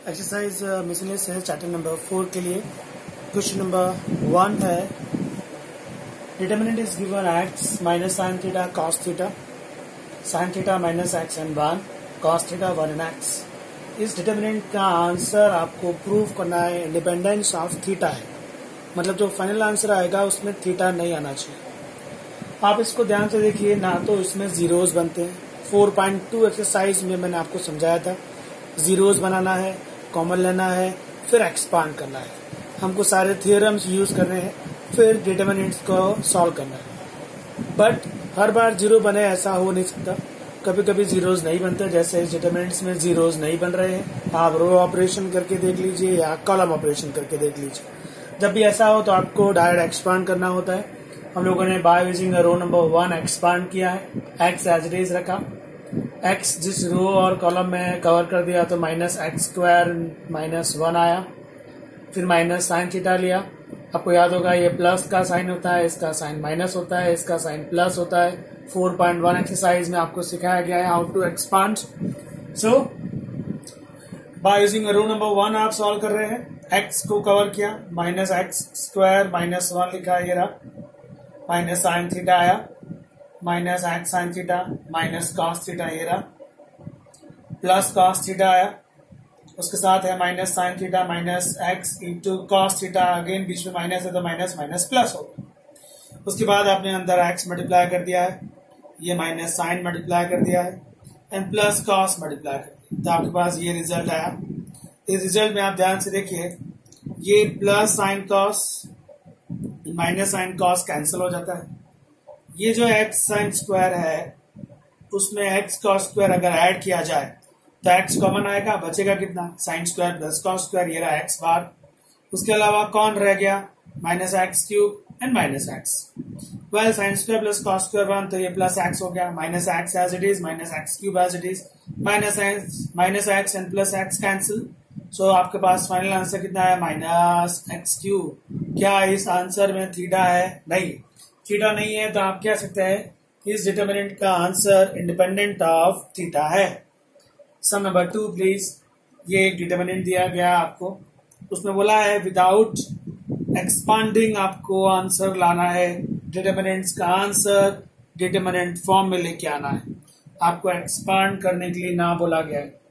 Exercise miscellaneous है chapter number 4 के लिए। क्वेश्चन नंबर 1 है determinant is given x minus sine theta cos theta sine theta minus x and 1 cos theta 1 and x. इस determinant का answer आपको prove करना है इंडिपेंडेंस ऑफ थीटा है, मतलब जो फाइनल आंसर आएगा उसमें थीटा नहीं आना चाहिए। आप इसको ध्यान से देखिए, ना तो इसमें जीरोज बनते हैं। 4.2 एक्सरसाइज में मैंने आपको समझाया था जीरोज बनाना है, कॉमन लेना है, फिर एक्सपांड करना है। हमको सारे थियोरम्स यूज करने हैं, फिर डिटर्मिनेंट्स को सॉल्व करना है। बट हर बार जीरो बने ऐसा हो नहीं सकता, कभी कभी जीरोज नहीं बनते। जैसे इस डिटर्मिनेंट्स में जीरोज नहीं बन रहे हैं, आप रो ऑपरेशन करके देख लीजिए या कॉलम ऑपरेशन करके देख लीजिए। जब भी ऐसा हो तो आपको डायरेक्ट एक्सपांड करना होता है। हम लोगों ने by using row number 1 expand किया है, एक्स एज इट इज रखा, एक्स जिस रो और कॉलम में कवर कर दिया तो माइनस एक्स स्क्वायर माइनस 1 आया, फिर माइनस साइन थीटा लिया। आपको याद होगा ये प्लस का साइन होता है, इसका साइन माइनस होता है, इसका साइन प्लस होता है। 4.1 एक्सरसाइज में आपको सिखाया गया है how to expand. So by using row number 1 आप सॉल्व कर रहे हैं। एक्स को कवर किया, माइनस एक्स स्क्वायर माइनस 1 लिखा है, ये रहा, माइनस साइन थीटा आया, minus x sine theta minus cos theta, ये रहा, प्लस कॉस थीटा आया, उसके साथ है minus sine theta minus x into cos theta, again बीच में माइनस है तो माइनस माइनस प्लस होगा। उसके बाद आपने अंदर एक्स मल्टीप्लाई कर दिया है, ये माइनस साइन मल्टीप्लाई कर दिया है एंड प्लस कॉस मल्टीप्लाई कर दिया, तो आपके पास ये रिजल्ट आया। इस रिजल्ट में आप ध्यान से देखिए, ये plus sine cos minus sine cos cancel हो जाता है। ये जो एक्स साइन स्क्वायर है उसमें एक्स कॉस स्क्वायर अगर ऐड किया जाए तो एक्स कॉमन आएगा, बचेगा कितना, sine square plus cos square, ये रहा एक्स बार। उसके अलावा कौन रह गया, minus x cube and minus x. Well sine square plus cos square 1 तो ये प्लस एक्स हो गया, minus x as it is, minus x cube as it is, minus x and plus x cancel. So आपके पास final answer कितना है, minus x cube. क्या इस answer में थीटा है? नहीं, थीटा नहीं है, तो आप कह सकते हैं इस डिटर्मिनेंट का आंसर इंडिपेंडेंट ऑफ थीटा है। सम नंबर 2 प्लीज। ये एक डिटर्मिनेंट दिया गया आपको, उसमें बोला है विदाउट एक्सपांडिंग आपको आंसर लाना है, डिटर्मिनेंट्स का आंसर डिटर्मिनेंट फॉर्म में लेके आना है, आपको एक्सपांड करने के लिए ना बोला गया है।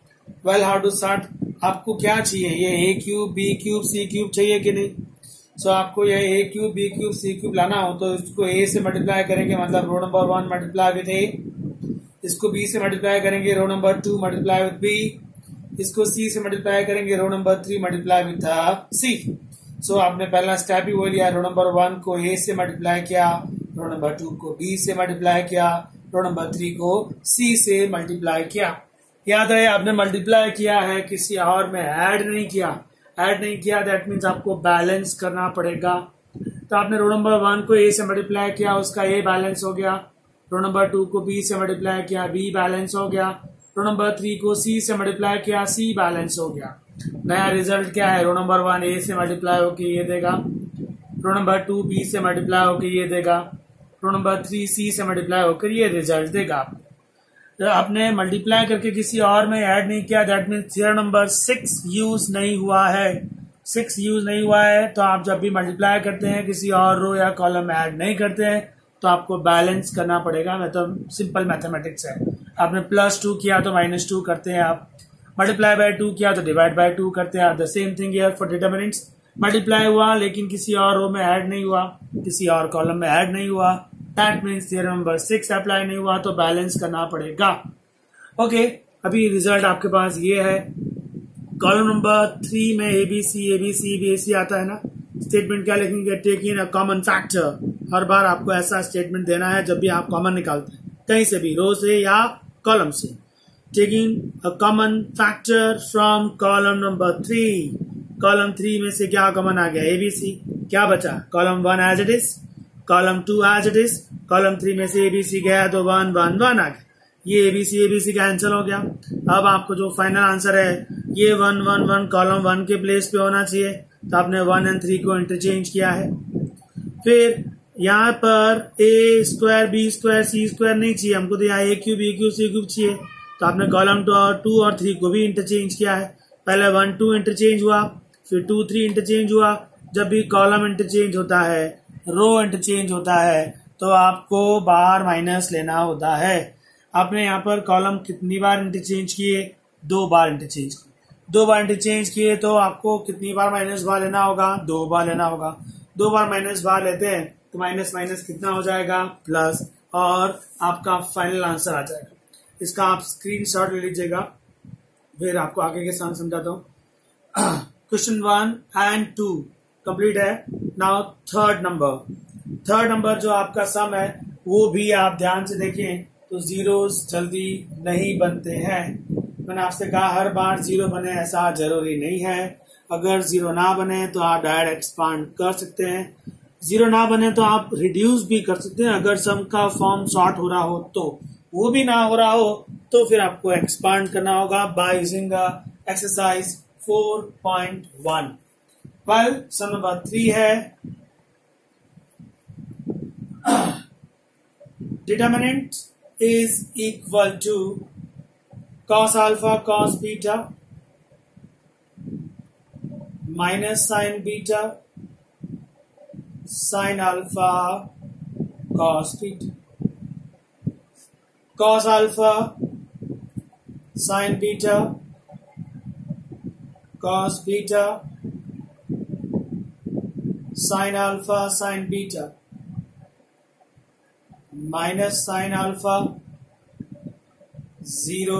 वेल हाउ टू स्टार्ट, आपको क्या चाहिए, ये a cube b cube c cube चाहिए कि नहीं? सो आपको ये a cube b cube c cube लाना हो तो इसको ए से मल्टीप्लाई करेंगे, मतलब row number 1 multiply with a, इसको बी से मल्टीप्लाई करेंगे row number 2 multiply with b, इसको सी से मल्टीप्लाई करेंगे row number 3 multiply with c. So आपने पहला स्टेप ही वो लिया, रो नंबर 1 को ए से मल्टीप्लाई किया, रो नंबर 2 को बी से मल्टीप्लाई किया, रो नंबर 3 को सी से मल्टीप्लाई किया। याद रहे आपने मल्टीप्लाई किया है, किसी और में ऐड नहीं किया। ऐड नहीं किया दैट मीन्स आपको बैलेंस करना पड़ेगा। तो आपने रो नंबर 1 को ए से मल्टीप्लाई किया, उसका ए बैलेंस हो गया, रो नंबर 2 को बी से मल्टीप्लाई किया, बी बैलेंस हो गया, रो नंबर 3 को सी से मल्टीप्लाई किया, सी बैलेंस हो गया। नया रिजल्ट क्या है, रो नंबर 1 ए से मल्टीप्लाई होकर ये देगा, रो नंबर 2 बी से मल्टीप्लाई होकर ये देगा, रो नंबर 3 सी से मल्टीप्लाई होकर ये रिजल्ट देगा। तो आपने मल्टीप्लाई करके किसी और में ऐड नहीं किया, that means theorem number 6 use नहीं हुआ है। 6 यूज नहीं हुआ है तो आप जब भी मल्टीप्लाई करते हैं किसी और रो या कॉलम में ऐड नहीं करते हैं तो आपको बैलेंस करना पड़ेगा। मतलब सिंपल मैथमेटिक्स है। आपने +2 किया तो -2 करते हैं आप, मल्टीप्लाई बाय 2 किया तो डिवाइड बाय 2 करते हैं आप। The same thing here for determinants, multiply हुआ लेकिन किसी और रो में ऐड नहीं हुआ, किसी और कॉलम में ऐड नहीं हुआ, that means theorem number 6 apply नहीं हुआ, तो बैलेंस करना पड़ेगा। ओके, अभी रिजल्ट आपके पास ये है। कॉलम नंबर 3 में ABC आता है ना, स्टेटमेंट क्या लिखेंगे, take in a common factor. हर बार आपको ऐसा स्टेटमेंट देना है जब भी आप कॉमन निकालते हैं कहीं से भी, रो से या कॉलम से। Take in a common factor from column number 3। Column 3 में से क्या कॉमन आ गया, ABC। क्या बचा, column 1 as it is, column 2 as it is, column 3 में से ABC गया तो 1 1 1 आ गया, ये ABC कैंसिल हो गया। अब आपको जो फाइनल आंसर है ये 1 1 1 कॉलम 1 के प्लेस पे होना चाहिए, तो आपने 1 और 3 को इंटरचेंज किया है। फिर यहाँ पर ए स्क्वायर बी स्क्वायर सी स्क्वायर नहीं चाहिए हमको, तो यहाँ ए cube b cube c cube चाहिए, तो आपने कॉलम 2 और 3 को भी इंटरचेंज किया है। पहले 1 2 इंटरचेंज हुआ, फिर 2 3 इंटरचेंज हुआ। जब भी कॉलम इंटरचेंज होता है, रो इंटरचेंज होता है, तो आपको बाहर माइनस लेना होता है। आपने यहाँ पर कॉलम कितनी बार इंटरचेंज किए? 2 बार इंटरचेंज किए। 2 बार इंटरचेंज किए तो आपको कितनी बार माइनस बार लेना होगा? 2 बार लेना होगा। 2 बार माइनस बार लेते हैं तो माइनस माइनस कितना हो जाएगा? प्लस, और आपका फाइनल आंसर आ जाएगा। इसका आप स्क्रीनशॉट ले लीजिएगा, फिर आपको आगे के सम समझाता हूँ। क्वेश्चन 1 एंड 2 कंप्लीट है। नाउ थर्ड नंबर जो आपका सम है वो भी आप ध्यान से देखें तो जीरोस जल्दी नहीं बनते हैं। मैंने आपसे कहा हर बार जीरो बने ऐसा जरूरी नहीं है। अगर जीरो ना बने तो आप डायरेक्ट एक्सपांड कर सकते हैं, जीरो ना बने तो आप रिड्यूस भी कर सकते हैं। अगर सम का फॉर्म शॉर्ट हो रहा हो तो, वो भी ना हो रहा हो तो फिर आपको एक्सपांड करना होगा by using exercise 4.1। Well, sum number 3 है। Determinant is equal to cos alpha cos beta minus sin beta sin alpha cos beta. Cos alpha sin beta cos beta sin alpha sin beta minus sin alpha 0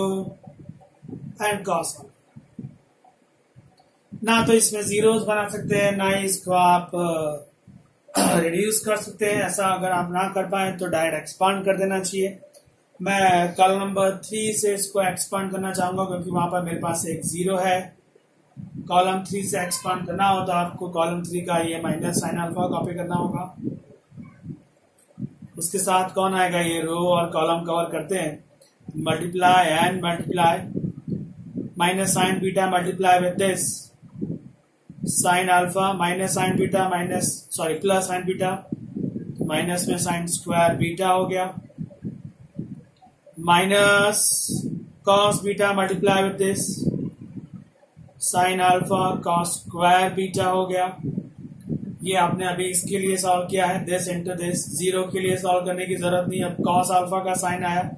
and cos alpha। ना तो इसमें zeros बना सकते हैं, ना इसको आप reduce कर सकते हैं। ऐसा अगर आप ना कर पाए तो डायरेक्ट एक्सपांड कर देना चाहिए। मैं कॉलम नंबर 3 से इसको एक्सपांड करना चाहूंगा क्योंकि वहां पर मेरे पास एक जीरो है। कॉलम 3 से एक्सपांड करना हो तो आपको कॉलम 3 का ये माइनस साइन अल्फा कॉपी करना होगा। उसके साथ कौन आएगा? ये रो और कॉलम कवर करते हैं। Multiply and multiply, minus sign beta multiply with this sine alpha minus sign beta plus sign beta, minus में साइन स्क्वायर बीटा हो गया, minus cos beta multiply with this sine alpha cos square beta हो गया। ये आपने अभी इसके लिए सॉल्व किया है, दिस इंटू दिस। जीरो के लिए सॉल्व करने की जरूरत नहीं। अब कॉस अल्फा का साइन आया,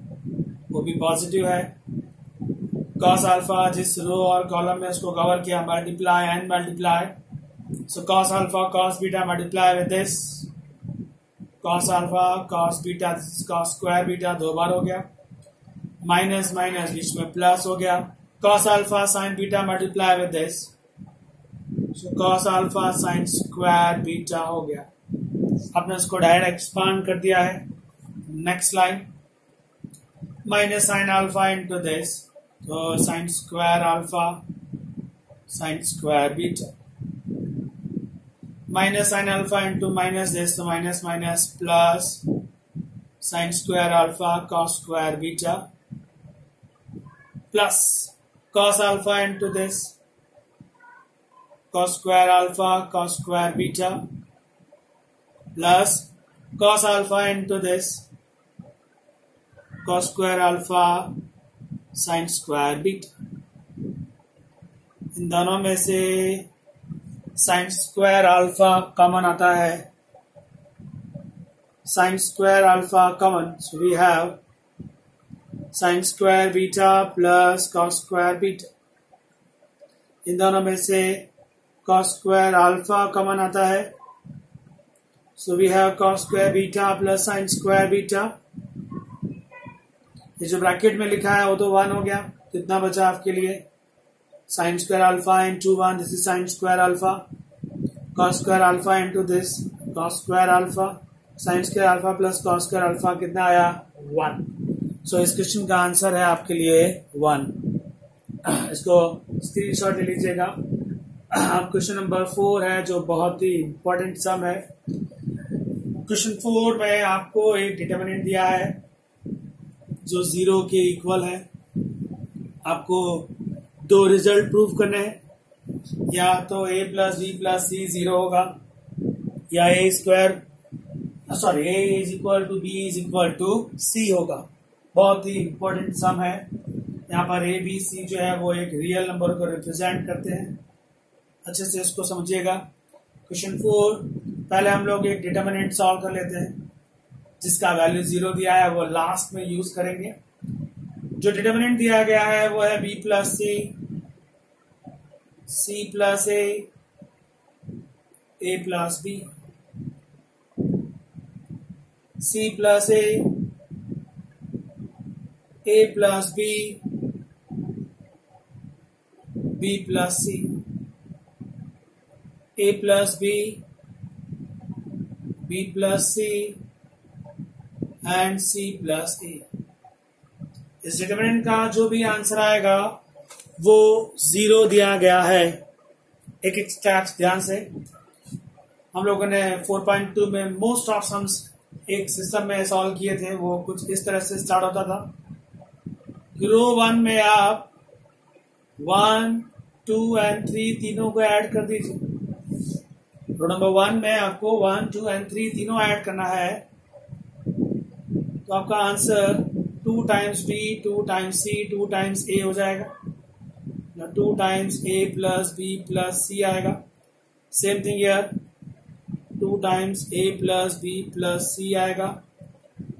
वो भी पॉजिटिव है। कॉस अल्फा जिस रो और कॉलम में उसको कवर किया, multiply and multiply. So cos alpha cos beta multiply with this cos alpha cos beta, cos square beta 2 बार हो गया, माइनस माइनस बीच में प्लस हो गया। Cos alpha sine beta multiply with this, so cos alpha sine square beta हो गया। आपने उसको डायरेक्ट एक्सपांड कर दिया है। Next line, minus sine alpha into this, तो sine square alpha sine square beta, minus sine alpha into minus this, तो minus minus plus sine square alpha cos square beta, plus cos alpha into this cos square alpha cos square beta, plus cos alpha into this cos square alpha sin square beta। इन दोनों में से sin square alpha common आता है, sin square alpha common, so we have sin square beta plus cos square beta। इन दोनों में से cos square alpha common आता है, so we have cos square beta plus sin square beta। ये जो bracket में लिखा है वो तो 1 हो गया। कितना बचा आपके लिए? sin square alpha into 1, this is sin square alpha, cos square alpha into this cos square alpha, sin square alpha plus cos square alpha कितना आया? 1। so इस क्वेश्चन का आंसर है आपके लिए 1। इसको स्क्रीनशॉट ले लीजिएगा। क्वेश्चन नंबर 4 है जो बहुत ही इंपॉर्टेंट सम है। क्वेश्चन 4 में आपको एक डिटर्मिनेंट दिया है जो 0 के इक्वल है। आपको 2 रिजल्ट प्रूव करने हैं, या तो a plus b plus c 0 होगा, या a is equal to b is equal to c होगा। बहुत ही इंपॉर्टेंट सम है। यहाँ पर ए बी सी जो है वो एक रियल नंबर को रिप्रेजेंट करते हैं। अच्छे से इसको समझिएगा। क्वेश्चन 4, पहले हम लोग एक डिटरमिनेंट सॉल्व कर लेते हैं जिसका वैल्यू 0 दिया है, वो लास्ट में यूज करेंगे। जो डिटरमिनेंट दिया गया है वो है b plus c plus a plus b, c plus a plus b plus c, a plus b plus c and c plus a. इस डिटरमिनेंट का जो भी आंसर आएगा वो 0 दिया गया है। एक एक स्टेप्स ध्यान से। हम लोगों ने 4.2 में मोस्ट ऑफ सम्स एक सिस्टम में सॉल्व किए थे, वो कुछ इस तरह से स्टार्ट होता था। रो 1 में आप 1, 2 एंड 3 तीनों को ऐड कर दीजिए। रो नंबर 1 में आपको 1, 2 एंड 3 तीनों ऐड करना है, तो आपका answer 2 times b 2 times c 2 times a हो जाएगा। 2 times a plus b plus c आएगा। Same thing here, 2 times a plus b plus c आएगा।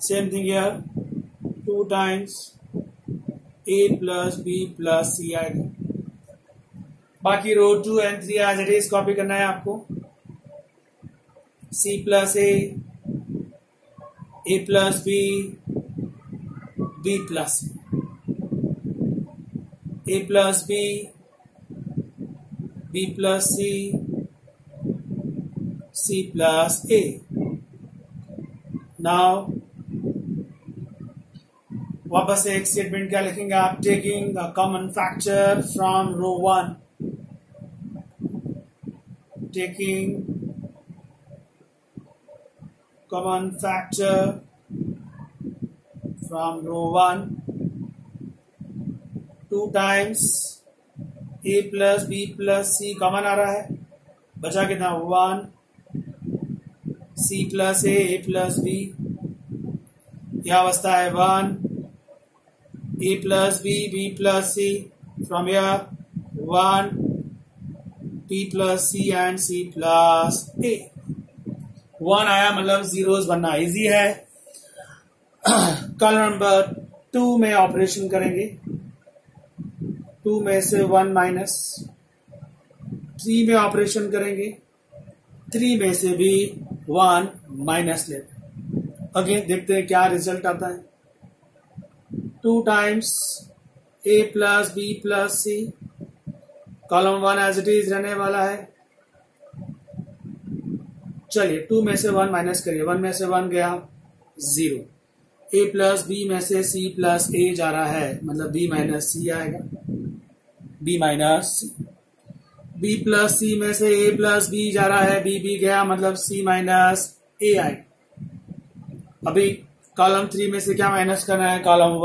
Same thing here, 2 times a plus b plus c आएगा। बाकी row 2 and 3 as it is copy करना है आपको। C plus a plus b plus a plus b plus c plus A. Now वापस से एक statement क्या लिखेंगे आप? Taking a common factor from row 1, taking common factor from row 1, 2 times a plus b plus c common आ रहा है, बचा कितना? 1 c plus a plus b, यह अवस्था है 1 a plus b plus c, from here 1 b plus c and c plus a. 1 आया मतलब जीरोस बनना इजी है। कॉलम नंबर 2 में ऑपरेशन करेंगे। 2 में से 1 माइनस, 3 में ऑपरेशन करेंगे, 3 में से भी 1 माइनस लेते। ओके, देखते हैं क्या रिजल्ट आता है। 2 times a plus b plus c, column 1 as it is रहने वाला है। चलिए 2 में से 1 माइनस करिए, 1 में से 1 गया 0। ए प्लस बी में से सी प्लस ए जा रहा है, मतलब बी माइनस सी आएगा, बी माइनस सी। बी प्लस सी में से ए प्लस बी जा रहा है, बी गया मतलब सी माइनस ए आएगा। अभी कॉलम 3 में से क्या माइनस करना है? कॉलम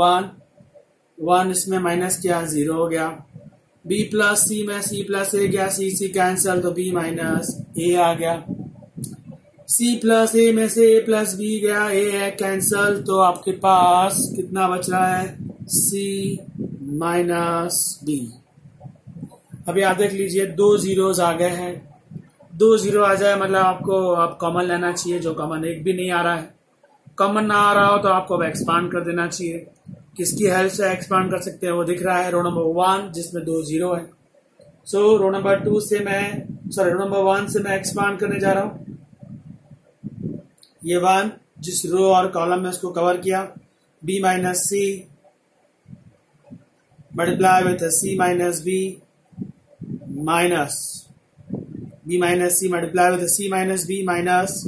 1 इसमें माइनस किया, 0 हो गया। बी प्लस सी में सी प्लस ए गया, सी कैंसल, तो बी माइनस ए आ गया। सी प्लस ए में से ए प्लस बी गया, ए है कैंसल, तो आपके पास कितना बच रहा है? सी माइनस बी। अभी आप देख लीजिए 2 जीरोस आ गए हैं। 2 जीरो आ जाए मतलब आपको अब कॉमन लेना चाहिए, जो कॉमन एक भी नहीं आ रहा है। कॉमन ना आ रहा हो तो आपको अब एक्सपांड कर देना चाहिए। किसकी हेल्प से एक्सपांड कर सकते हैं वो दिख रहा है, रो नंबर 1 जिसमें 2 जीरो है। सो रो नंबर 1 से मैं एक्सपांड करने जा रहा हूं। ये 1 जिस रो और कॉलम में उसको कवर किया, b minus c multiply with c minus b minus b minus c multiply with c minus b minus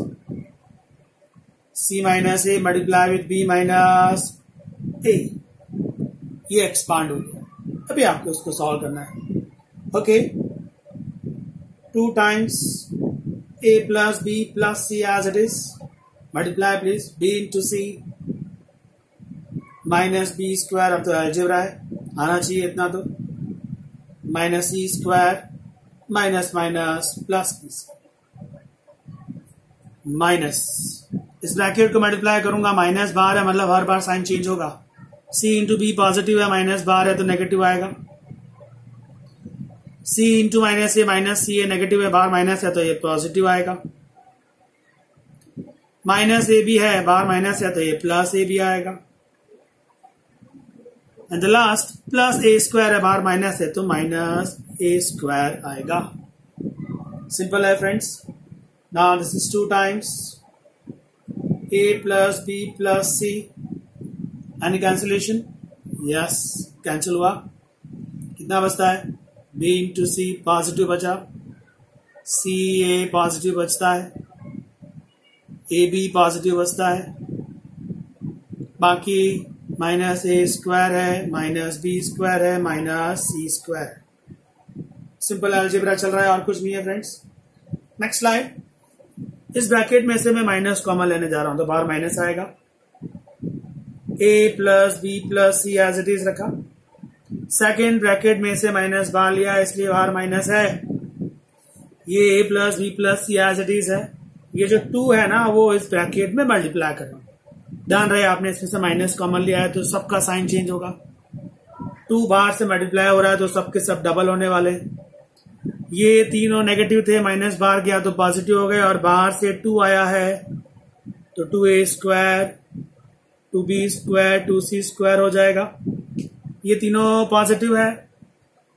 c minus a multiply with b minus a. ये एक्सपांड हो गया। अभी आपको उसको सॉल्व करना है। Okay, 2 times a plus b plus c as it is, multiply please b into c minus b square. अब तो अलजेब्रा है, आना चाहिए इतना तो, minus c square minus minus plus minus, इस ब्रैकेट को मल्टीप्लाई करूंगा, माइनस बार है मतलब हर बार साइन चेंज होगा, सी इंटू बी पॉजिटिव है, माइनस बाहर है तो नेगेटिव आएगा। C into minus c a negative है, बाहर माइनस है तो ये पॉजिटिव आएगा। माइनस ए बी है, बाहर माइनस है तो ये प्लस ए बी आएगा। And the last plus a square है, बाहर माइनस है तो माइनस ए स्क्वायर आएगा। सिंपल है friends. Now this is 2 times a plus b plus c. Any cancellation? Yes, cancel हुआ। कितना बचता है? b इंटू सी पॉजिटिव बचा, सी ए पॉजिटिव बचता है, ए बी पॉजिटिव बचता है, बाकी माइनस ए स्क्वायर है, माइनस बी स्क्वायर है, minus c square. Simple algebra चल रहा है और कुछ नहीं है फ्रेंड्स। Next slide. इस ब्रैकेट में से मैं माइनस कॉमन लेने जा रहा हूं तो बाहर माइनस आएगा। A plus b plus c as it is रखा। सेकेंड ब्रैकेट में से माइनस बाहर लिया इसलिए बाहर माइनस है। ये a plus b plus c as it is है। ये जो 2 है ना वो इस ब्रैकेट में मल्टीप्लाई कर रहा हूं। ध्यान रहे आपने इसमें से माइनस कॉमन लिया है तो सबका साइन चेंज होगा। 2 बाहर से मल्टीप्लाई हो रहा है तो सबके सब डबल होने वाले। ये तीनों नेगेटिव थे, माइनस बाहर गया तो पॉजिटिव हो गए और बाहर से 2 आया है तो 2a square 2b square 2c square हो जाएगा। ये तीनों पॉजिटिव है,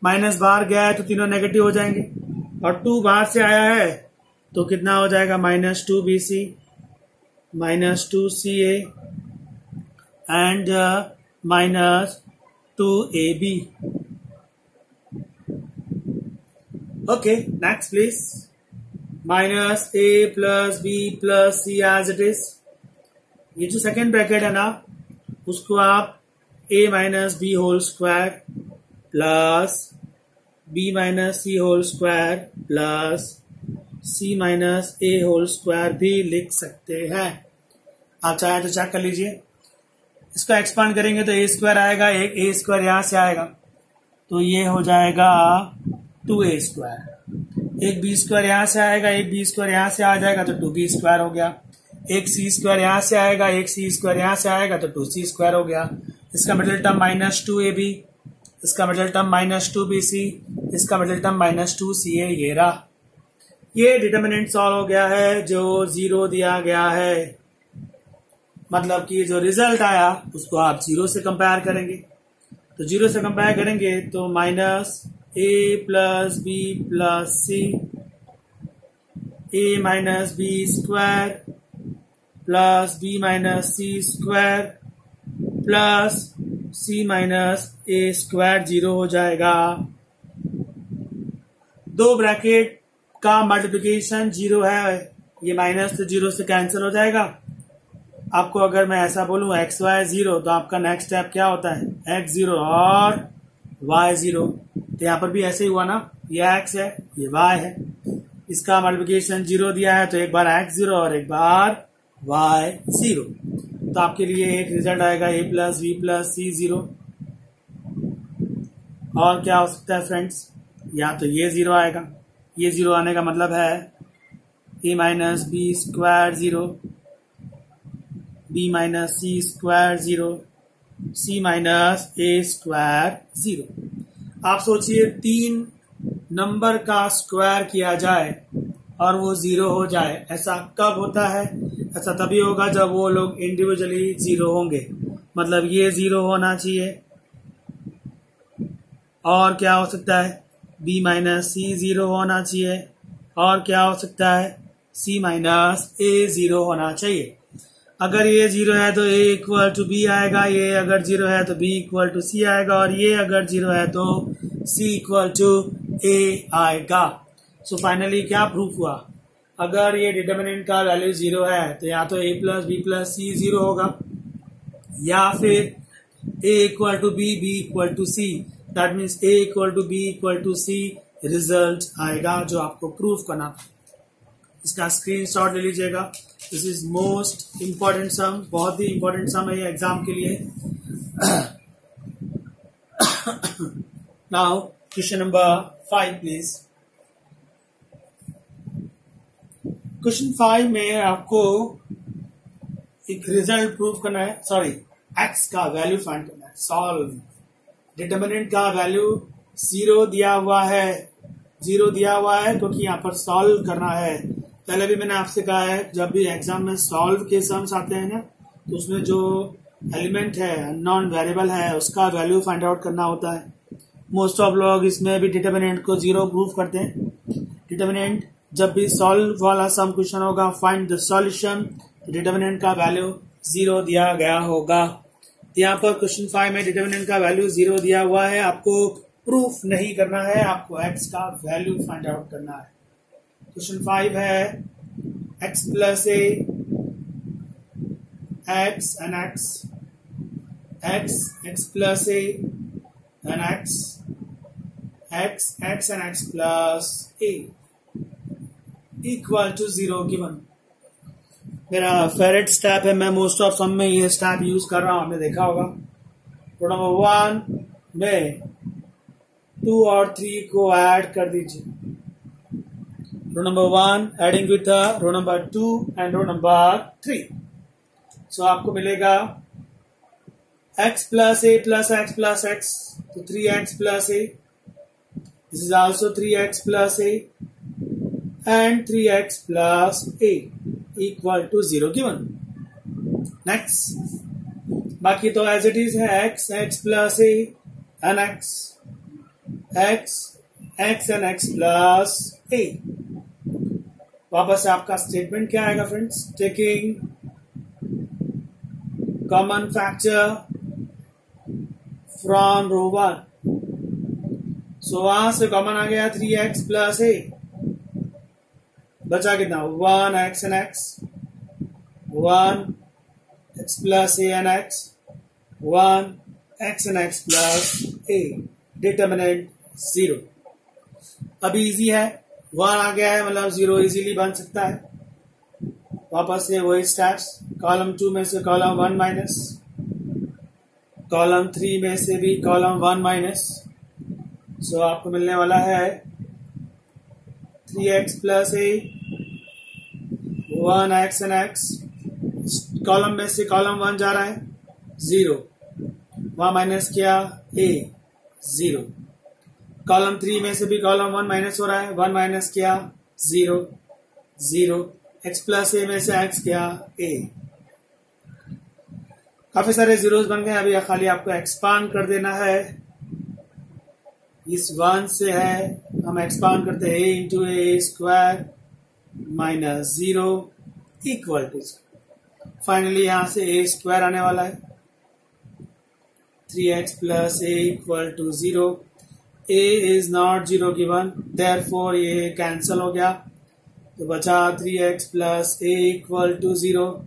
माइनस बाहर गया है तो तीनों नेगेटिव हो जाएंगे और 2 बाहर से आया है तो कितना हो जाएगा? Minus 2bc minus 2ca and minus 2ab। Okay, next please. Minus a plus b plus c as it is. ये जो सेकेंड ब्रैकेट है ना उसको आप a minus b whole square plus b minus c whole square plus c minus a whole square भी लिख सकते हैं। आप चाहे तो चेक कर लीजिए। इसको एक्सपांड करेंगे तो a स्क्वायर आएगा, एक a स्क्वायर यहां से आएगा तो ये हो जाएगा 2a स्क्वायर। एक बी स्क्वायर यहां से आएगा, एक बी स्क्वायर यहां से आ जाएगा तो 2b स्क्वायर हो गया। एक सी स्क्वायर यहां से आएगा, एक सी स्क्वायर यहां से आएगा तो 2c स्क्वायर हो गया। इसका मिडिल टर्म माइनस 2ab, इसका मिडिल टर्म माइनस 2bc, इसका मिडिल टर्म माइनस 2ca। ये रहा, ये डिटर्मिनेंट सॉल्व हो गया है जो 0 दिया गया है। मतलब कि जो रिजल्ट आया उसको आप 0 से कंपेयर करेंगे तो 0 से कंपेयर करेंगे तो minus a plus b plus c, a minus b square plus b minus c square plus c minus a square 0 हो जाएगा। 2 ब्रैकेट का मल्टीप्लिकेशन 0 है, ये माइनस तो 0 से कैंसिल हो जाएगा। आपको अगर मैं ऐसा बोलूं x y 0 तो आपका नेक्स्ट स्टेप क्या होता है? x 0 और y 0। तो यहाँ पर भी ऐसे ही हुआ ना, ये x है ये y है, इसका मल्टीप्लिकेशन 0 दिया है तो एक बार x 0 और एक बार y 0। तो आपके लिए एक रिजल्ट आएगा a plus b plus c 0। और क्या हो सकता है फ्रेंड्स? या तो ये 0 आएगा, ये 0 आने का मतलब है a minus b square 0, b minus c square 0, c minus a square 0। आप सोचिए 3 नंबर का स्क्वायर किया जाए और वो 0 हो जाए, ऐसा कब होता है? ऐसा तभी होगा जब वो लोग इंडिविजुअली 0 होंगे। मतलब ये 0 होना चाहिए। और क्या हो सकता है? b माइनस सी 0 होना चाहिए। और क्या हो सकता है? c माइनस a 0 होना चाहिए। अगर ये 0 है तो a इक्वल टू बी आएगा, ये अगर 0 है तो b इक्वल टू सी आएगा और ये अगर 0 है तो c इक्वल टू a आएगा। सो फाइनली क्या प्रूफ हुआ? अगर ये डिटर्मिनेंट का वैल्यू 0 है तो या तो a plus b plus c 0 होगा या फिर a equal to b b equal to c. That means a equal to b equal to c result आएगा जो आपको प्रूफ करना था। इसका स्क्रीनशॉट ले लीजिएगा। दिस इज मोस्ट इंपॉर्टेंट सम, बहुत ही इंपॉर्टेंट सम है ये एग्जाम के लिए। Now question number 5 please. Question 5 में आपको एक रिजल्ट प्रूव करना है, सॉरी एक्स का वैल्यू फाइंड करना है। सॉल्व, डिटर्मिनेंट का वैल्यू 0 दिया हुआ है, 0 दिया हुआ है क्योंकि यहाँ पर सॉल्व करना है। पहले भी मैंने आपसे कहा है जब भी एग्जाम में सॉल्व के सम्स आते हैं ना, तो उसमें जो एलिमेंट है, नॉन वेरिएबल है, उसका वैल्यू फाइंड आउट करना होता है। मोस्ट ऑफ लोग इसमें भी डिटर्मिनेंट को 0 प्रूव करते हैं। डिटर्मिनेंट जब भी सॉल्व वाला सम क्वेश्चन होगा, फाइंड द सॉल्यूशन, डिटर्मिनेंट का वैल्यू 0 दिया गया होगा। यहाँ पर क्वेश्चन 5 में डिटर्मिनेंट का वैल्यू 0 दिया हुआ है, आपको प्रूफ नहीं करना है, आपको x का वैल्यू फाइंड आउट करना है। क्वेश्चन 5 है x plus a x and x plus a and x and x plus a equal to 0 given. मेरा फेवरेट स्टेप है, मैं मोस्ट ऑफ सम में ये स्टेप यूज कर रहा हूं, आपने देखा होगा। रो नंबर 1 में 2 और 3 को ऐड कर दीजिए। Row number 1 adding with row number 2 and row number 3। So आपको मिलेगा x plus a plus x plus x, तो 3x plus a, this is also 3x plus a and 3x plus a equal to 0 given. Next, बाकी तो as it is है x plus a and x and x plus a. वापस से आपका statement क्या आएगा friends? Taking common factor from row 1, सो वहां से कॉमन आ गया 3x प्लस ए, बचा कितना? 1x and x, 1x plus a and x, 1x and x plus A, determinant 0। अभी इजी है, 1 आ गया है मतलब 0 इजीली बन सकता है। वापस से वही स्टेप्स, कॉलम 2 में से कॉलम 1 माइनस, कॉलम 3 में से भी कॉलम 1 माइनस, सो आपको मिलने वाला है 3x plus A, 1x and x, column में से कॉलम 1 जा रहा है 0, वहां माइनस किया a 0, कॉलम 3 में से भी कॉलम 1 माइनस हो रहा है, 1 माइनस किया 0 0, x प्लस ए में से x किया a। काफी सारे जीरोस बन गए, अभी खाली आपको एक्सपांड कर देना है। इस 1 से है, हम एक्सपांड करते हैं a into a square minus 0 equal to, finally यहां से a स्क्वायर आने वाला है, 3x plus a equal to 0। a is not 0 given, therefore ये कैंसल हो गया, तो बचा 3x plus a equal to 0।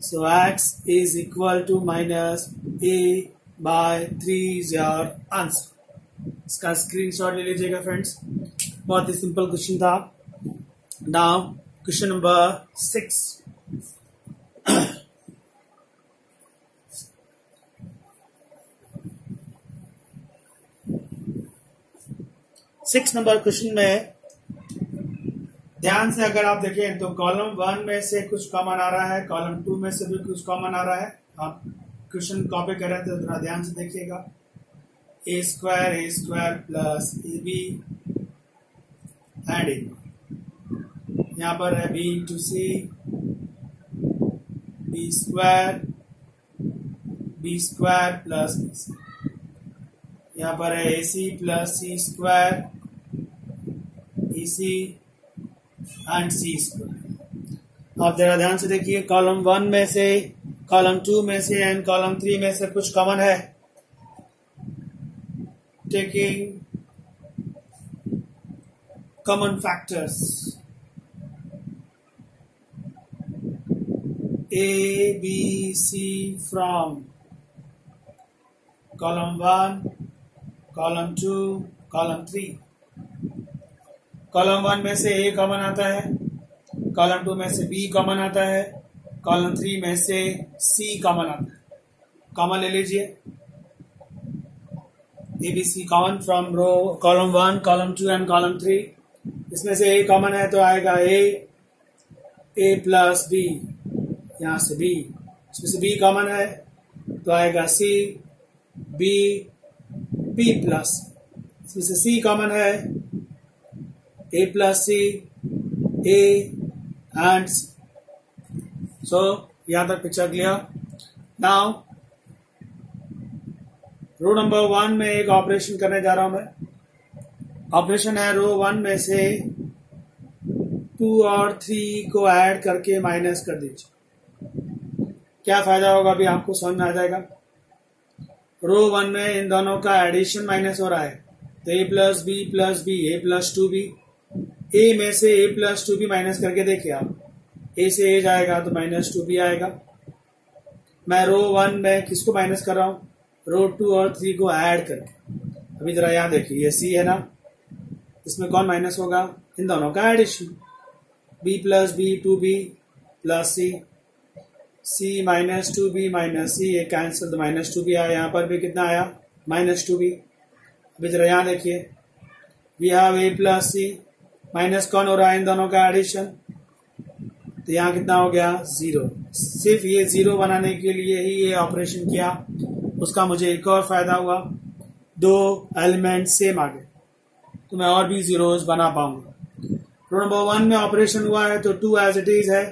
So x is equal to minus a by 3 is your answer. इसका स्क्रीनशॉट ले लीजिएगा फ्रेंड्स, बहुत ही सिंपल क्वेश्चन था। Now question number 6। 6 number question में ध्यान से अगर आप देखें तो कॉलम 1 में से कुछ कॉमन आ रहा है, कॉलम 2 में से भी कुछ कॉमन आ रहा है। आप क्वेश्चन कॉपी कर रहे थे तो थोड़ा ध्यान से देखिएगा। A square plus a b and a, यहाँ पर है b into c, b square plus b c, यहाँ पर है a c plus c square, e c and c square. आप जरा ध्यान से देखिए, कॉलम 1 में से, कॉलम 2 में से एंड कॉलम 3 में से कुछ कॉमन है। Taking common factors A, B, C from column 1, column 2, column 3। Column 1 में से A कॉमन आता है, कॉलम 2 में से B कॉमन आता है, कॉलम 3 में से C कॉमन आता है। कॉमन ले लीजिए, ABC common from row column 1, column 2 and column 3। इसमें से A कॉमन है तो आएगा A प्लस B, यहाँ से B, इसमें से B कॉमन है, तो आएगा सी बी बी प्लस, इसमें से सी कॉमन है, ए plus c A and so यहां तक picture clear. Now row number 1 में एक ऑपरेशन करने जा रहा हूं मैं। ऑपरेशन है रो 1 में से 2 और 3 को ऐड करके माइनस कर दीजिए। क्या फायदा होगा अभी आपको समझ में आ जाएगा। रो 1 में इन दोनों का एडिशन माइनस हो रहा है, तो ए प्लस बी ए प्लस 2b। ए में से ए प्लस 2b माइनस करके देखिए आप, ए से ए जाएगा तो माइनस 2b आएगा। मैं रो 1 में किसको माइनस कर रहा हूं, रो 2 और 3 को ऐड करके। अभी जरा यहां देखिए, ये सी है ना, इसमें कौन माइनस होगा, इन दोनों का addition, b plus b 2b plus c, c minus 2b minus c, ये कैंसिल, तो माइनस 2b आया। यहाँ पर भी कितना आया, माइनस 2b। अभी जरा यहाँ देखिए, we have a plus c, minus कौन हो रहा है, इन दोनों का एडिशन, तो यहाँ कितना हो गया, 0। सिर्फ ये 0 बनाने के लिए ही ये ऑपरेशन किया, उसका मुझे एक और फायदा हुआ, 2 एलिमेंट सेम आ गए, तो मैं और भी जीरोस बना पाऊंगा। रो नंबर 1 में ऑपरेशन हुआ है तो 2 एज इट इज है,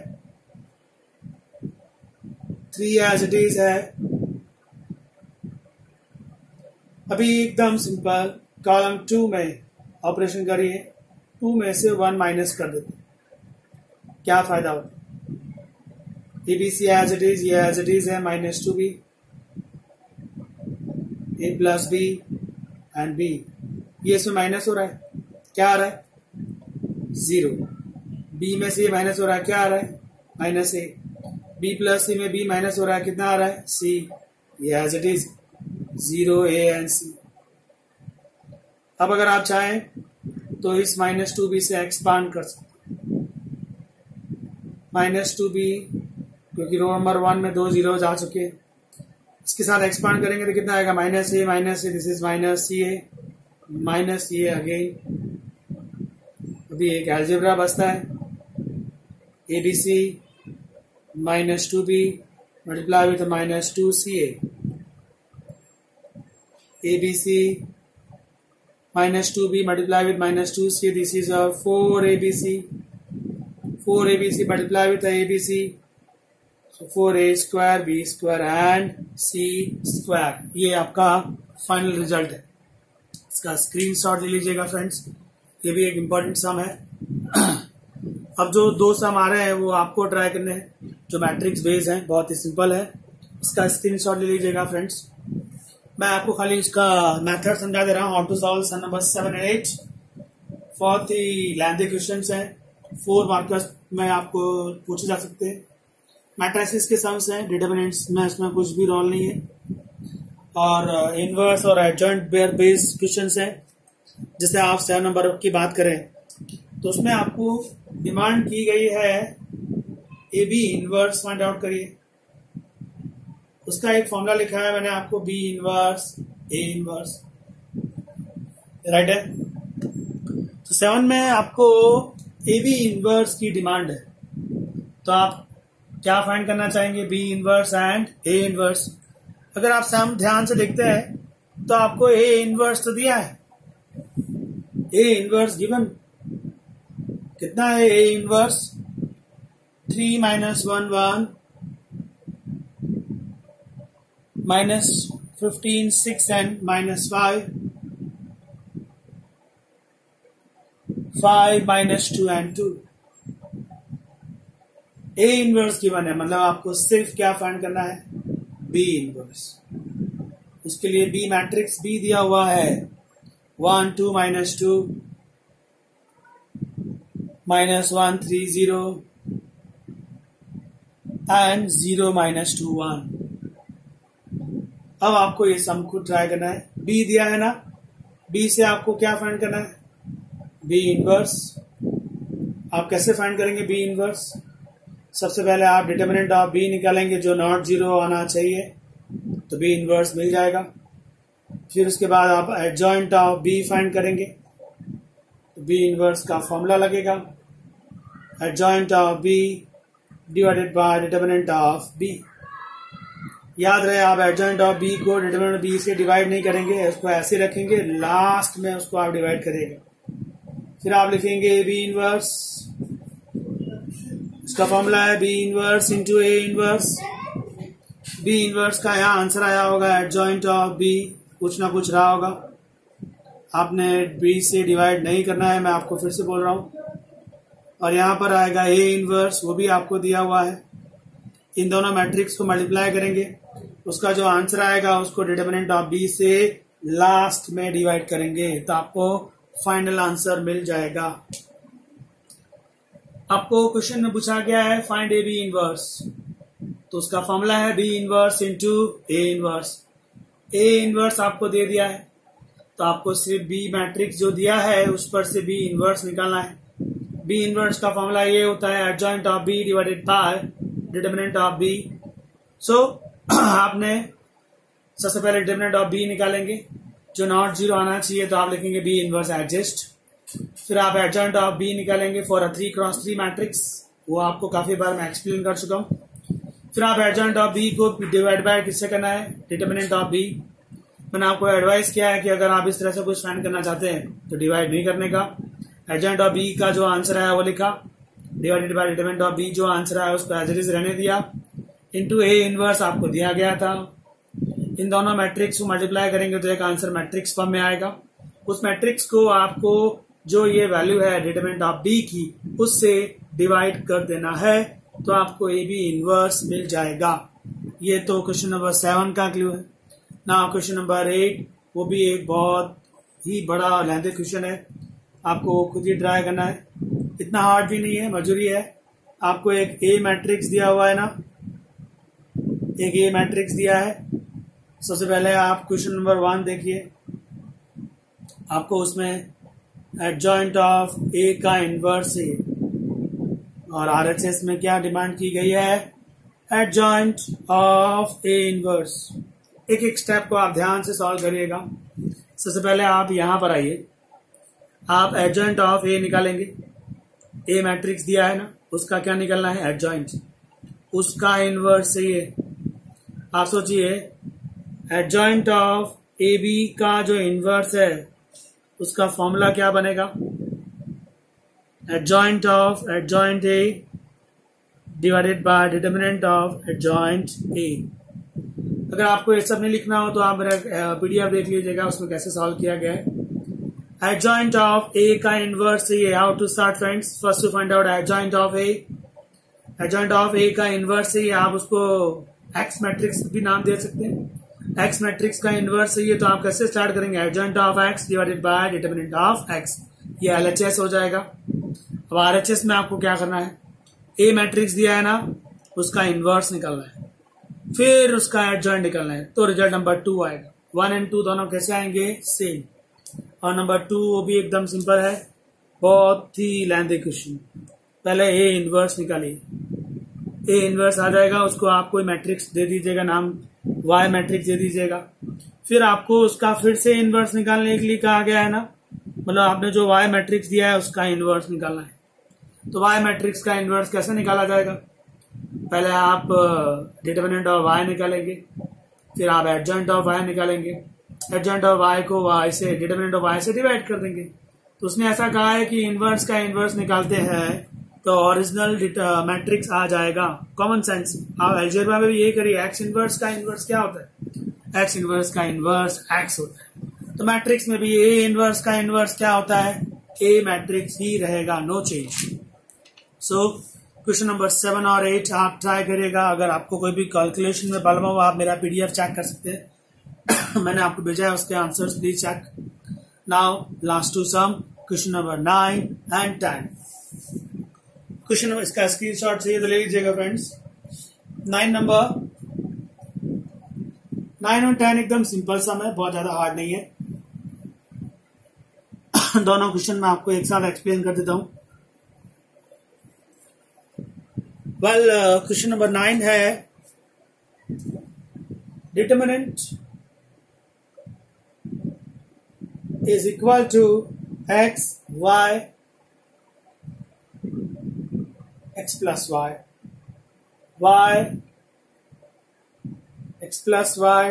3 एज इट इज है। अभी एकदम सिंपल कॉलम 2 में ऑपरेशन करिए, 2 में से 1 माइनस कर देते, क्या फायदा होता, एबीसी एज इट इज, ये एज इट इज है, minus 2b, a plus b and b, ये इसमें माइनस हो रहा है, क्या आ रहा है, 0। बी में से ये माइनस हो रहा है, क्या आ रहा है, माइनस ए। बी प्लस सी में बी माइनस हो रहा है, कितना आ रहा है, सी, ये as it is 0 a and c. अब अगर आप चाहें तो इस माइनस 2b से एक्सपांड कर सकते, माइनस 2b, क्योंकि रो नंबर 1 में 2 जीरोज आ चुके हैं, इसके साथ एक्सपांड करेंगे तो कितना आएगा, minus a, this is minus c a, minus ये अगेन। अभी एक अलजेब्रा बचता है, a b c minus 2b multiply with minus 2ca, a b c minus 2b multiply with minus 2ca, this is 4abc, 4abc multiply with abc, so 4a square b square and c square. ये आपका final result है, इसका screenshot ले लीजिएगा friends, ये भी एक important सम है। अब जो 2 सम आ रहे हैं वो आपको ट्राई करने हैं, जो मैट्रिक्स बेस है, बहुत ही सिंपल है, इसका स्क्रीनशॉट ले लीजिएगा फ्रेंड्स। मैं आपको खाली इसका मेथड समझा दे रहा हूँ, how to solve sum number 7 and 8। बहुत ही लेंथी क्वेश्चंस हैं, 4 मार्कर्स में आपको पूछे जा सकते हैं। मैट्रिसेस के सम्स हैं, डिटरमिनेंट्स में इसमें कुछ भी रोल नहीं है, और इनवर्स और एडजॉइंट पेयर बेस्ड क्वेश्चंस हैं। जैसे आप 7 नंबर की बात करें तो उसमें आपको डिमांड की गई है a b inverse find out करिए, उसका एक फॉर्मूला लिखा है मैंने आपको, b inverse a inverse, right है। तो 7 में आपको ए बी इनवर्स की डिमांड है, तो आप क्या फाइंड करना चाहेंगे, b inverse and a inverse. अगर आप सम ध्यान से देखते हैं तो आपको ए इनवर्स तो दिया है, ए इनवर्स गिवन कितना है, A inverse 3 minus 1 1 minus 15 6 and minus 5 5 minus 2 and 2। A inverse given है, मतलब आपको सिर्फ क्या फाइंड करना है, बी इनवर्स। उसके लिए बी मैट्रिक्स बी दिया हुआ है, 1 2 माइनस 2 माइनस 1 3 0 एंड 0 माइनस 2 1। अब आपको ये सम को ट्राई करना है, बी दिया है ना, बी से आपको क्या फाइंड करना है, बी इनवर्स। आप कैसे फाइंड करेंगे बी इनवर्स, सबसे पहले आप डिटरमिनेंट ऑफ बी निकालेंगे, जो नॉट 0 आना चाहिए, तो बी इनवर्स मिल जाएगा। फिर उसके बाद आप एडजॉइंट ऑफ बी फाइंड करेंगे, तो बी इनवर्स का फॉर्मूला लगेगा, adjoint of b divided by determinant of b. याद रहे आप एडजॉइंट ऑफ बी को डिटरमिनेंट ऑफ बी से डिवाइड नहीं करेंगे, उसको ऐसे रखेंगे, लास्ट में उसको आप डिवाइड करेंगे। फिर आप लिखेंगे बी इनवर्स, इसका फॉर्मूला है b inverse into a inverse. B inverse का यहाँ आंसर आया होगा एडजॉइंट ऑफ बी, कुछ ना कुछ रहा होगा, आपने बी से डिवाइड नहीं करना है, मैं आपको फिर से बोल रहा हूं। और यहाँ पर आएगा ए इनवर्स, वो भी आपको दिया हुआ है। इन दोनों मैट्रिक्स को मल्टीप्लाई करेंगे, उसका जो आंसर आएगा उसको डिटरमिनेंट ऑफ बी से लास्ट में डिवाइड करेंगे, तो आपको फाइनल आंसर मिल जाएगा। आपको क्वेश्चन में पूछा गया है फाइंड ए बी इनवर्स, तो उसका फॉर्मूला है b inverse into a inverse. A inverse आपको दे दिया है, तो आपको सिर्फ बी मैट्रिक्स जो दिया है उस पर से बी इनवर्स निकालना है। बी इनवर्स का फॉर्मूला ये होता है adjoint of b divided by determinant of b. So आपने सबसे पहले डिटरमिनेंट ऑफ बी निकालेंगे, जो नॉट जीरो आना चाहिए, तो आप लिखेंगे बी इनवर्स एडजस्ट। फिर आप एडजॉइंट ऑफ बी निकालेंगे फॉर अ 3x3 मैट्रिक्स, वो आपको काफी बार मैं एक्सप्लेन कर चुका हूं। फिर आप एडजॉइंट ऑफ बी को डिवाइड बाय किससे करना है, डिटरमिनेंट ऑफ बी। मैंने आपको एडवाइस किया है कि अगर आप इस तरह से कुछ फाइंड करना चाहते हैं तो डिवाइड नहीं करने का। एडजॉइंट ऑफ बी का जो आंसर है वो लिखा, divided by determinant of b, जो आंसर है उसको एज इट इज रहने दिया, इनटू ए इनवर्स आपको दिया गया था। इन दोनों मैट्रिक्स को मल्टीप्लाई करेंगे तो एक आंसर मैट्रिक्स फॉर्म में आएगा। उस मैट्रिक्स को आपको जो ये वैल्यू है डिटरमिनेंट ऑफ बी की उससे डिवाइड कर देना है, तो आपको ए बी इनवर्स मिल जाएगा। ये तो क्वेश्चन नंबर 7 का क्लू है ना। क्वेश्चन नंबर 8, वो भी एक बहुत ही बड़ा लेंथी क्वेश्चन है, आपको खुद ही ट्राई करना है, इतना हार्ड भी नहीं है, मजूरी है। आपको एक ए मैट्रिक्स दिया हुआ है ना, एक ए मैट्रिक्स दिया है। सबसे पहले आप क्वेश्चन नंबर 1 देखिए, आपको उसमें एडजॉइंट ऑफ ए का इनवर्स है, और आरएचएस में क्या डिमांड की गई है, एडजॉइंट ऑफ ए इनवर्स। एक एक स्टेप को आप ध्यान से सॉल्व करिएगा। सबसे पहले आप यहां पर आइए, आप एडजॉइंट ऑफ ए निकालेंगे। ए मैट्रिक्स दिया है ना, उसका क्या निकलना है, एडजॉइंट, उसका इनवर्स चाहिए। आप सोचिए एडजॉइंट ऑफ ए बी का जो इनवर्स है उसका फॉर्मूला क्या बनेगा, adjoint of adjoint A divided by determinant of adjoint A. अगर आपको ये सब नहीं लिखना हो तो आप मेरा पीडीएफ देख लीजिएगा, उसमें कैसे सॉल्व किया गया है। एडजॉइंट ऑफ ए का इनवर्स चाहिए, how to start friends, first to find out adjoint of a. Adjoint of a का इनवर्स चाहिए, आप उसको एक्स मैट्रिक्स भी नाम दे सकते हैं। एक्स मैट्रिक्स का इनवर्स चाहिए, तो आप कैसे स्टार्ट करेंगे, adjoint of x divided by determinant of x, ये एलएचएस हो जाएगा। अब आरएचएस में आपको क्या करना है, ए मैट्रिक्स दिया है ना, उसका इनवर्स निकालना है, फिर उसका एडजॉइंट निकालना है, तो रिजल्ट नंबर 2 आएगा। 1 और 2 दोनों कैसे आएंगे, सेम। और नंबर 2 वो भी एकदम सिंपल है, बहुत ही लेंथी क्वेश्चन। पहले ए इनवर्स निकालिए, ए इनवर्स आ जाएगा, उसको आप कोई मैट्रिक्स दे दीजिएगा, नाम वाई मैट्रिक्स दे दीजिएगा। फिर आपको उसका फिर से इनवर्स निकालने के लिए कहा गया है ना, मतलब आपने जो वाई मैट्रिक्स दिया है उसका इनवर्स निकालना है। तो वाई मैट्रिक्स का इनवर्स कैसे निकाला जाएगा, पहले आप डिटरमिनेंट ऑफ वाई निकालेंगे, फिर आप एडजॉइंट ऑफ वाई निकालेंगे, एडजॉइंट ऑफ वाई को वाई से डिटरमिनेंट ऑफ वाई से डिवाइड कर देंगे। तो उसने ऐसा कहा है कि इनवर्स का इनवर्स निकालते हैं तो ओरिजिनल मैट्रिक्स आ जाएगा, कॉमन सेंस। आप अलजेब्रा में भी ये करिए, एक्स इनवर्स का इनवर्स क्या होता है, एक्स इनवर्स का इनवर्स एक्स होता है। तो मैट्रिक्स में भी ए इनवर्स का इनवर्स क्या होता है, ए मैट्रिक्स ही रहेगा, no change. So question number 7 और 8 आप ट्राई करिएगा। अगर आपको कोई भी कैलकुलेशन में प्रॉब्लम हो आप मेरा पीडीएफ चेक कर सकते हैं मैंने आपको भेजा है, उसके answers please check. Now last two sum, question number 9 and 10। Question number, इसका स्क्रीनशॉट चाहिए तो ले लीजिएगा फ्रेंड्स। 9 और 10 एकदम सिंपल सम है, बहुत ज्यादा हार्ड नहीं है। दोनों क्वेश्चन मैं आपको एक साथ एक्सप्लेन कर देता हूं। वेल, क्वेश्चन नंबर 9 है, determinant is equal to x, y, x plus y, y, x plus y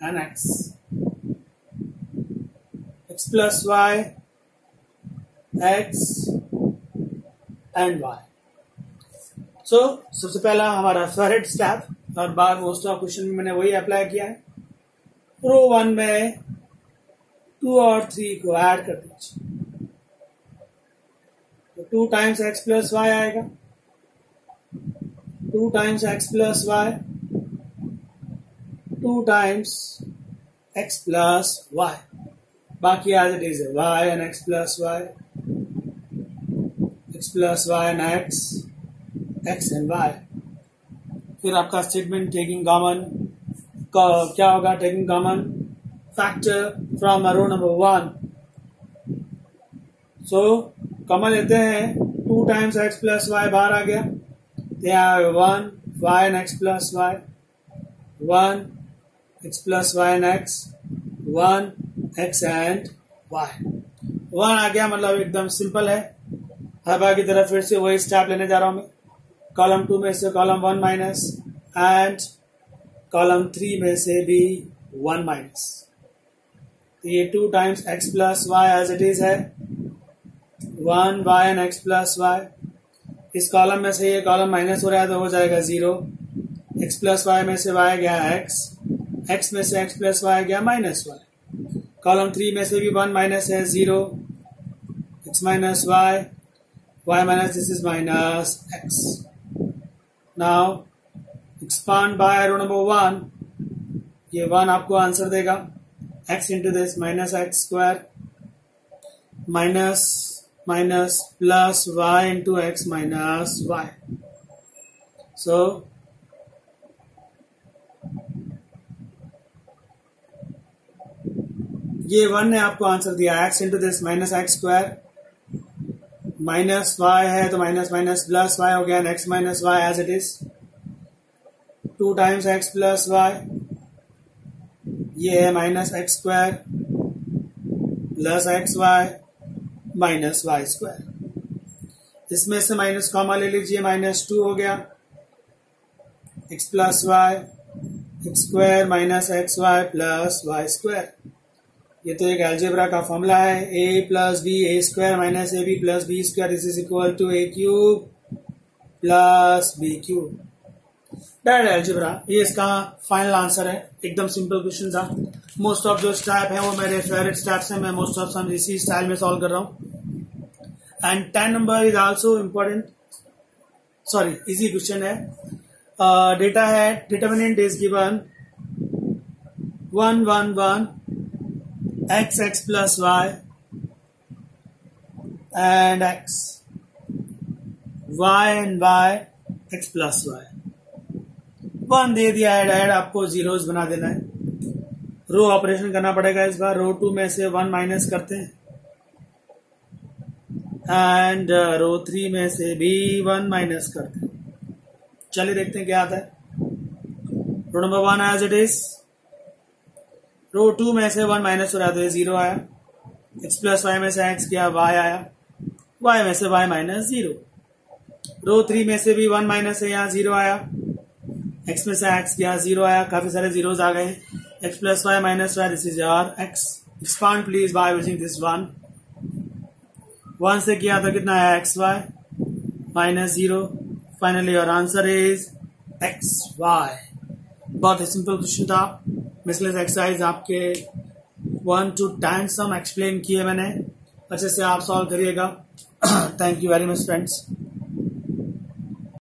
and x plus y, x and y. So सबसे पहला हमारा फर्स्ट स्टेप और बार मोस्ट ऑफ क्वेश्चन में मैंने वही अप्लाई किया है। रो 1 में 2 और 3 को ऐड कर दीजिए, तो 2 टाइम्स x प्लस वाई आएगा, 2 times x plus y, 2 times x plus y, बाकी एज इट इज है y and x plus y, x plus y and x and y। फिर आपका स्टेटमेंट टेकिंग कॉमन क्या होगा? Taking common factor from row number 1, so common लेते हैं, 2 times x plus Y बाहर आ गया, they have 1 y and x plus y, 1 x plus y and x, 1 x and y, 1 आ गया, मतलब एकदम सिंपल है। हर बार की तरफ फिर से वही स्टेप लेने जा रहा हूं मैं, कॉलम 2 में से कॉलम 1 माइनस एंड कॉलम 3 में से भी 1 माइनस, तो ये 2 times x plus y as it is है, 1 y and x plus y, इस कॉलम में से ये कॉलम माइनस हो रहा है तो हो जाएगा 0, x प्लस वाई में से y गया x में से x प्लस वाई गया माइनस वाई, कॉलम 3 में से भी 1 माइनस है 0, x minus y minus this is minus x। Now expand by row number 1, ये 1 आपको आंसर देगा, x into this minus x square minus plus y into x minus y, so ये 1 ने आपको आंसर दिया, x into this minus x square, minus y है तो minus minus plus y हो गया, x minus y as it is, 2 times x plus y, ये है minus x square plus xy minus y square, इसमें से minus comma ले लीजिए, -2 हो गया, x plus y, x square minus x y plus y square. ये तो एक अलजेब्रा का फॉर्मूला है, a plus b a square minus a b plus b square is equal to a cube plus b cube. Direct algebra, ये इसका final answer है। एकदम simple question था। मोस्ट ऑफ जो स्टेप है वो मेरे फेवरेट स्टेप्स हैं, मैं मोस्ट ऑफ सम इसी स्टाइल में सॉल्व कर रहा हूँ। And 10 number is also important, sorry easy question है। डेटा है, determinant is given 1 1 1 x x plus y and x, y and y x plus y। 1 दे दिया है, डायरेक्ट आपको जीरोस बना देना है। रो ऑपरेशन करना पड़ेगा इस बार। रो 2 में से 1 माइनस करते हैं एंड रो 3 में से भी 1 माइनस करते हैं। चलिए देखते हैं क्या आता है। Row number 1 as it is, row 2 में से 1 माइनस हो रहा है तो ये 0 आया, x प्लस वाई में से x गया, y आया, y में से y माइनस 0। रो 3 में से भी 1 माइनस है, यहाँ 0 आया, x में से x गया, 0 आया, काफी सारे जीरोस आ गए। x plus y minus y, this is your x। Expand please by using this 1 से किया तो कितना है, x y minus 0। Finally your answer is x y. बहुत ही सिंपल क्वेश्चन था। मिसलेस एक्सरसाइज आपके 1 to 10 सम एक्सप्लेन किए मैंने, अच्छे से आप सॉल्व करिएगा। Thank you very much friends.